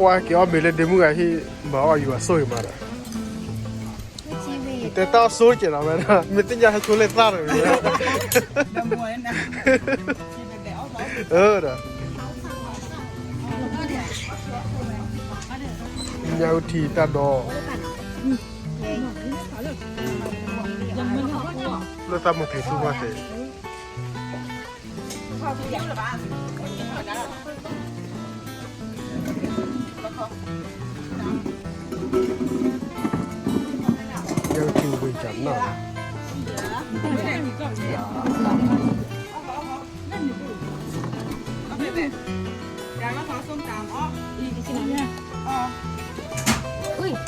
qua kiểu mình lên đêm ngày thì bảo ởอยู่sôi mà đóแต่ตาสวยจังนะแม่นะไม่ติดยาให้ตัวเล็กตาเลยเออเด้อยาวทีตาดอแล้วตามันถือสู้มาสิยังคิวไปจับหน้า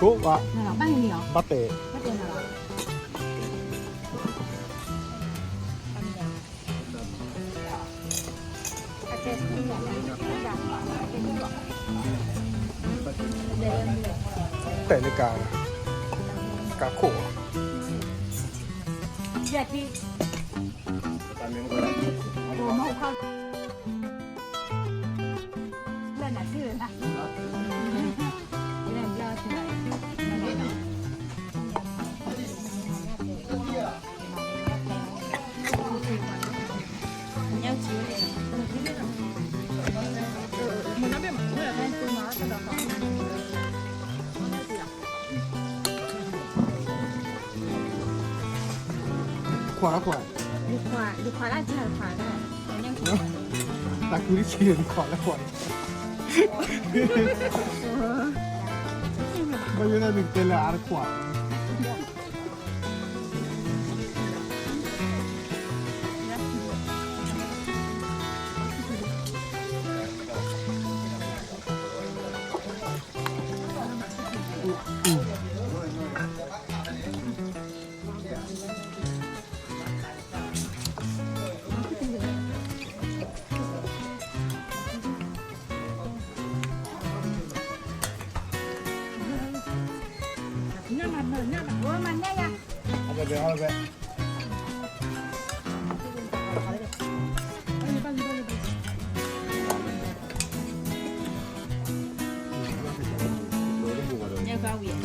กูวะบัตเต้แต่ในการกาโขเจ็ดพี่โอ้โหเขาเล่นอะไรชื่อนะเล่นยอดชื่อยังชื่อเลยมันน่าเป็นเหมือนเพื่อนเล่นตัวน้อยกระโดดขวาดูขวาได้ใช่ขวาได้ยังแต่คือที่เชียร์ขวาและขวาไม่ได้หนึ่งเตลอาร์ขวาเอาไปยังฟ้าเวียน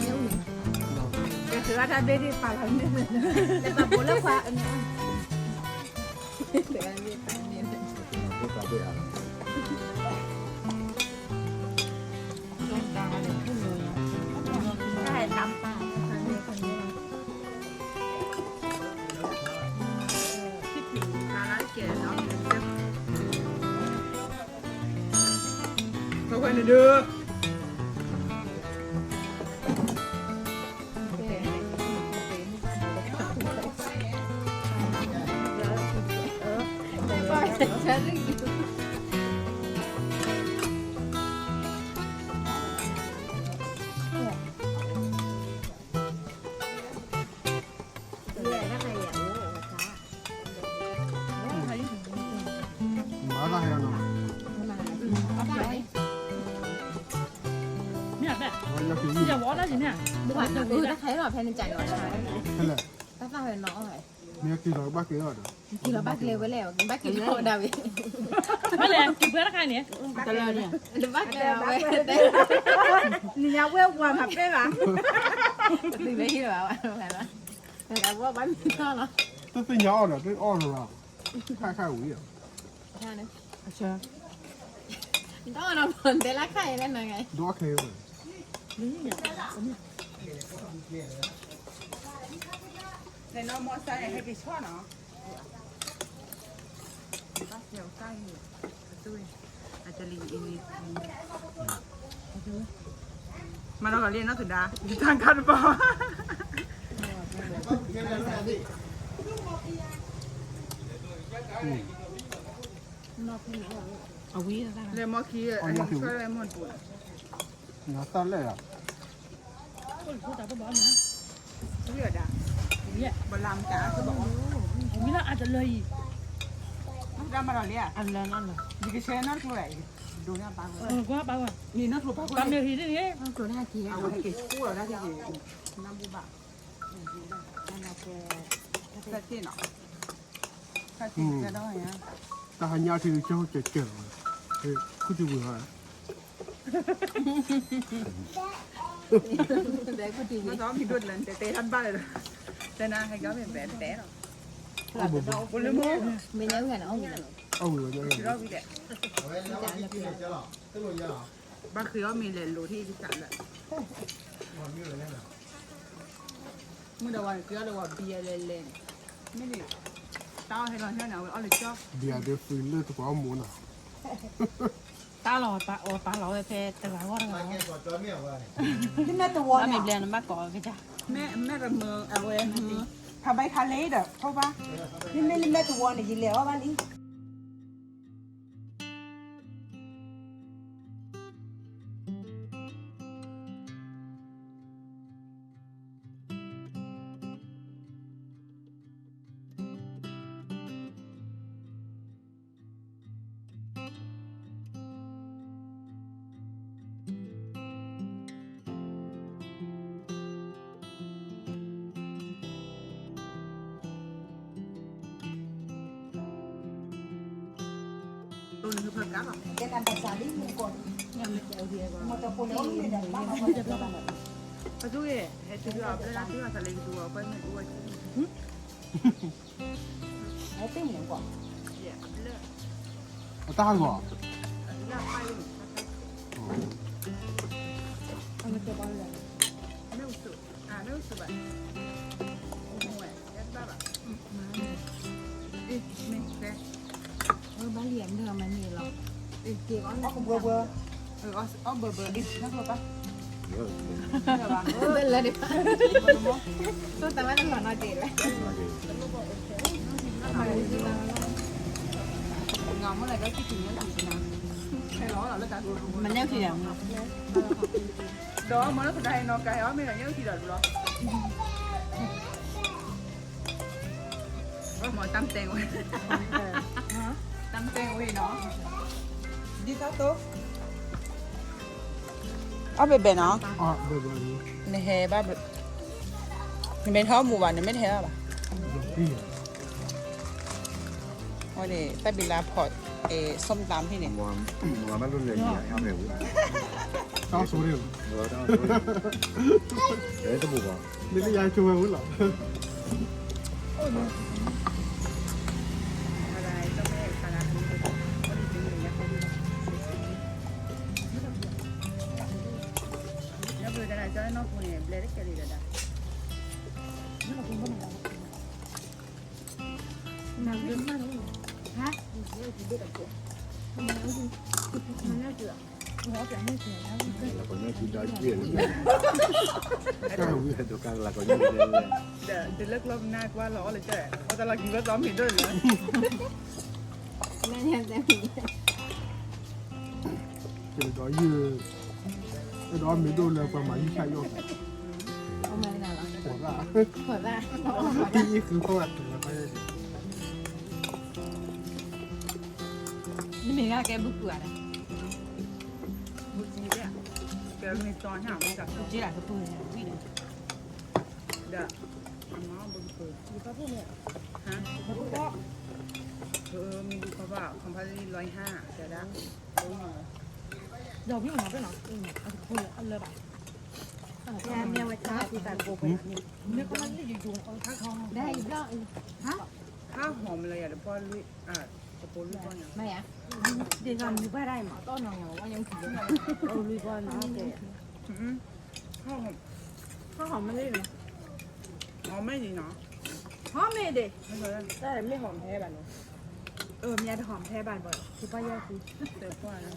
ก็คือว่าถ้าได้ที่ปลาทำเนี่ยแต่ปลาบุญแล้วปลาอันนี้เดี๋ยวอันนี้ปลาเนี่ยใช่ตำปลาเข้าไปในเด้ออย่าวอแล้วสิเนี่ยบุกจะถ้าใครหล่อแพนใจหล่อใช่นั่นแหละถ้าฟังเป็นน้องอะไรเนี่ยกินเราบ้ากินแล้วกินเราบ้ากินไว้แล้วบ้ากินแล้วดาวิไม่เลยกินเพื่อราคาเนี่ยตลอดเนี่ยบ้ากินแล้วเว้ยนี่ยาเวลกว่าผับได้หรอตื่นได้ที่แบบอะไรนะแต่ว่าบ้านมีเท่าไหร่ต้องเป็นยาอ่อนต้องอ่อนหรอค่าหุ่ยอ่ะใช่นะใช่ต้องเอาผลแต่ละไข่นั่นไงดูว่าเคยเลยในน้องมอไซค์ให้ไปช่อเนาะป้าเขียวใกล้ตุ้ยอาจจะลิงอีกมาเราก็เรียนนักศึกษาทางการปอเอาวิ่งเลยมอคีอ่ะช่วยอะไรหมดปุ่นน้าตั้งเลยอ่ะพูดแต่ก็บอกนะเลือดอ่ะเนี่ยบอลลำจ้าคือบอกว่าวิลาอาจจะเลยน้ำดำมาหล่อเนี่ยอันนั้นนั่นเหรอดิฉันนั่นคืออะไรดูหน้าปังก็ปังอ่ะนี่นั่นถูกปังปังเดียวทีนี้ตัวหน้าทีเอาไว้กี่คู่เราได้ที่น้ำบูบะนั่นเราแกแค่ที่เนาะแค่ที่จะได้ฮะแต่หันยาที่เจ้าเจ๋อคือคุณจะเบื่อ Để có TV. Nó gió thì đuột lần té thân ba rồi. Thế nào hay gió mình bé rồi. Bố lấy mua. Mình nhớ ngày nào không? Thì đó bị đẹp. Bác khi đó mình lên lối thì chả lại. Mới đầu anh kia đầu bia lên. Mấy gì? Tao hay là thế nào ở lịch cho. Bia để phơi lên tụi có muốn à? ta lò ta lò về từ ngày qua ngày Cái mẹ tụi ta mình lên nó có cái cha mẹ là mờ à quên. ทำใบคาเล่เด้อเพราะว่านี่แม่ตัวนี่ยินแล้วว่าบ้านนี้ Tôi là hơi cá à? Cái làm tài sản đi mình còn một tờ phone lớn mình để bao bao bao Cái chú ấy, chú là cái lá chú là thành chú ở bên này đuôi. ấy tiếng mình còn Dạ, lệ. Ta rồi. Là hai luôn. ăn cái bao giờ Nấu sữa. À nấu sữa vậy. Không phải, em ba bạn. Đi, mình đây. Bán liệm được mà nhiều lắm. Đi, kia có. có không vừa vừa Có bờ đi, nó thôi ba. Bên lên đi. Tôi tao nói là nói chuyện đấy. Ngon mới là cái chuyện nhớ làm gì nào. Hay đó là nó cả rồi. mình nhớ khi nào Đó mới nó từ đây nó cái đó mới là nhớ khi đợt rồi. Mọi tâm tiền rồi. Tâm tiền rồi nó. đi tháo tốt ở bên bên nó À, bây giờ này hè ba bên thì bên họ mua vào này mấy hè bà đi. thôi để tay bị lá phọtส้มตำที่นี่ mua mấy luôn gì em hiểu Tao số điểm. rồi đó để cái bùa Nên cái dài chung hơn lắm. Ở đây trong đây khả năng có đi tìm người nhắc đi. Nó vừa đây cho nó phun này lấy cái gì rồi đó. Nào đến mà đúng không? Hả? Nó chưa? Nó phải như thế nào? là còn nhớ chuyện đó chuyện cái đồ càng là còn nhớ lên Để từ lớp hôm nay qua lõ là trẻ. Có ta là kỳ vật lắm thì đơn nữa. Nên em sẽ bị Cái đó như cái đó mấy đô là phải mà như sai rồi. ông này nào Của ra. khỏi ra. Đi cứ không ăn là phải nhưng mình ra cái bức cửa này Một gì đấy ạ? Cái này toàn hảo mới gặp. chỉ là cái bức này quý này Dạ. Nó bưng cười. Đi có phun hả? Hả? Mình đi có vào, không phải đi loài ha, sẽ đã. Đúng rồi. đầu biết nó cái nó ăn lơ bạn em đeo cái tháo thì cả cô phải nếu có mấy cái dùng con khác không Đây, đó.ข้าวหอมอะไรอ่ะเดี๋ยวพ่อลุยตะโกนลุยก่อนนะ Mày à? เดี๋ยวกันอยู่บ้านได้หมอ Có nào nhỏ quá nhưng chỉ được. เอาลุยก่อนเนาะแก ข้าวหอม ข้าวหอมมันได้ไหม หอมไม่ดีเนาะ หอมไม่เด็ ไม่เคย ได้ไม่หอมแท้บ้านเนาะมีอะไรหอมแท้บ้านบ่อยคือป้ายาคือ เดี๋ยวพ่อนะ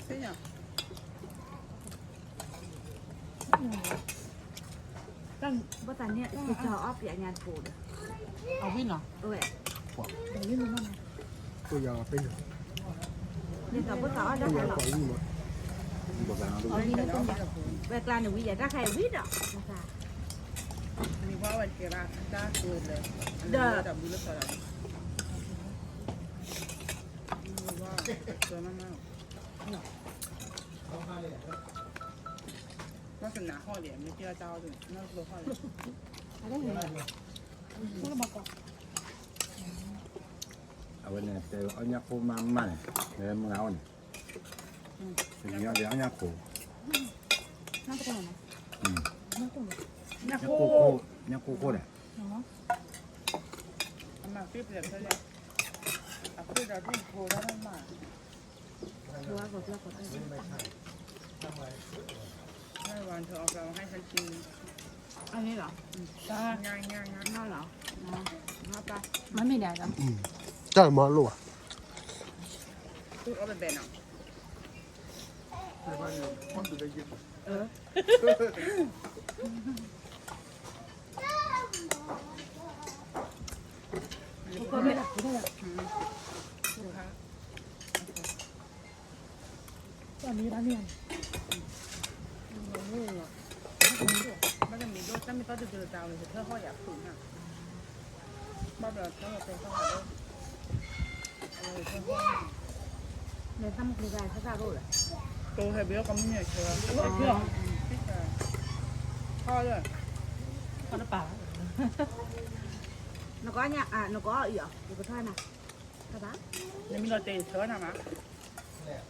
ใช่เนี่ย ตั้งบ้านเนี่ยคือจะเอาเปียงานปูดเอาวิ่งเหรอเออ tôi giờ phải được. เนี่ยกับบ้านเอาได้ Tôi ใคร giờ หรอ phải như mà. bùa vàng luôn เอาดีนะ เวลาหนูวิ่งอยากได้ใครวิ่งอ่ะนะคะ มีพ่อวันเกิดอ่ะจ้าเกินเลยเด้อดับดูแล้วอะไรว่าสวยมากก็สนาข้อเดียวไม่เชื่อเจ้าถึงน่าตัวข้อเดียว ở bên này từ ở nhà phô mà để em ngáo này เป็นเดี๋ยวเนี่ยโค น่าจะเป็นอะไร เนี่ย เนี่ย โค โคโคเนี่ยโคโคเนี่ย อันมาฟิบเลยเขาเลยอ่ะฟิบเราทุ่งโคแล้วมันมา ดูว่ากดแล้วกดได้ ไม่วันเธอเอาเราให้ฉันกิน อันนี้เหรอ ง่ายง่ายง่าย น่าเหรอน่าปะ มันไม่ได้กัน จ่ายมาลูกอ่ะ ตู้เอาไปแบ่งเอา เออ ก็ไม่ได้ไม่ได้ ลูกค้า ตอนนี้ร้านเนี่ย มันจะมีด้วยถ้ามีต้นจะเจอเจ้าเลยเธอเขาอยากฝึกอ่ะบ้านเราถ้าเราเป็นข้าวหาด้วยเธอเขา ในถ้ำคือการพัฒนาโลกเหรอ ตัวเฮเบลก็ไม่เหนื่อยเชียวเชื่อพ่อเลย คนละปาก nó có nha nó có ở thì có thôi nè các bác ยังมีเราเตะเชิญนะมั้ง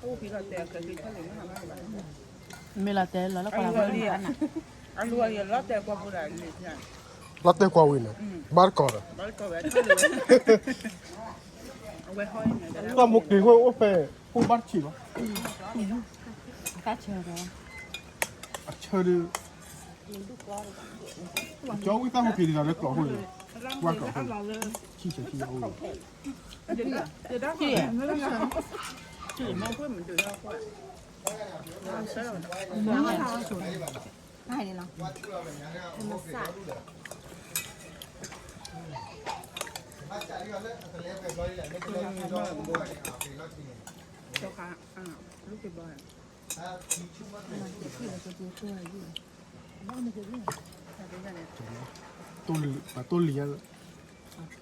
ตู้พี่เราเตะเกิดขึ้นเท่าไหร่ไม่ทำอะไร เวลาเต้นแล้วก็ อันรัวเรียนอันรัวเรียนเราเตะกว่าผู้ใดเลยใช่ รัดเต้กว่าวินอ่ะบ้านก่อนอ่ะ บ้านก็แหวนเท่าเลยเอาไว้ห้อยเนี่ย ตามมุกดีว่าโอ้เป้พูดบ้านฉีวะ กัดเชือกแล้ว อ่ะเชิญดิเจ้าวิตามุกดีเราเล็กกว่าหุ่นว่าก่อนหุ่นขี้เฉยขี้เอา เดี๋ยวได้ที่ไม่ต้องฉันจืดมองเพื่อนเหมือนจืดเราก็ใช่หรอ น้ำมันทำสุดให้เลยเนาะ nó sạch เจ้าค่ะลูกติดบอล ที่เราจะดูช่วยอยู่ ต้นเลี้ยง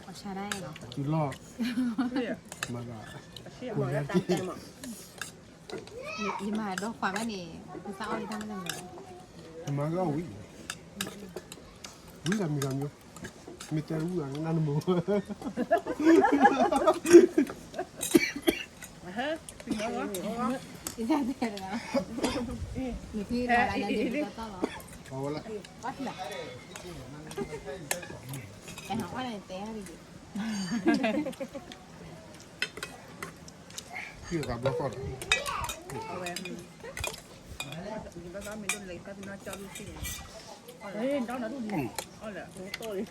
เอาใช้ได้เหรอ จุดล่อ เชี่ย มาละ เชี่ย หัวแดงที่ ยิ้มมาด้วยความว่านี่คือเศร้าที่ทำไม่ได้เลย มาก็วิ่งวิ่งกันมีกันอยู่มีแต่วิ่งนั่นหมู เฮ้ยจริงเหรอ อีใช่เต้เลยนะมีพี่รออะไรเดี๋ยวต้องรอ เอาละ วัดแบบแต่หาว่าอะไรเต้ให้ดี พี่กับแล้วก็ เอาแหวนแล้วมีรุ่นเล็กก็เป็นน้าเจ้าลูกศิษย์เฮ้ยน้องน้าดูดีอ๋อเหรอโตโตเลย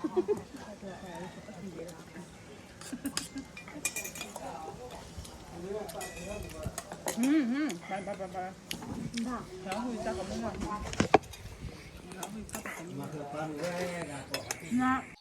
ไปแล้วคุยจ้ากับมึงอ่ะแล้วคุยข้าวกับมึง nó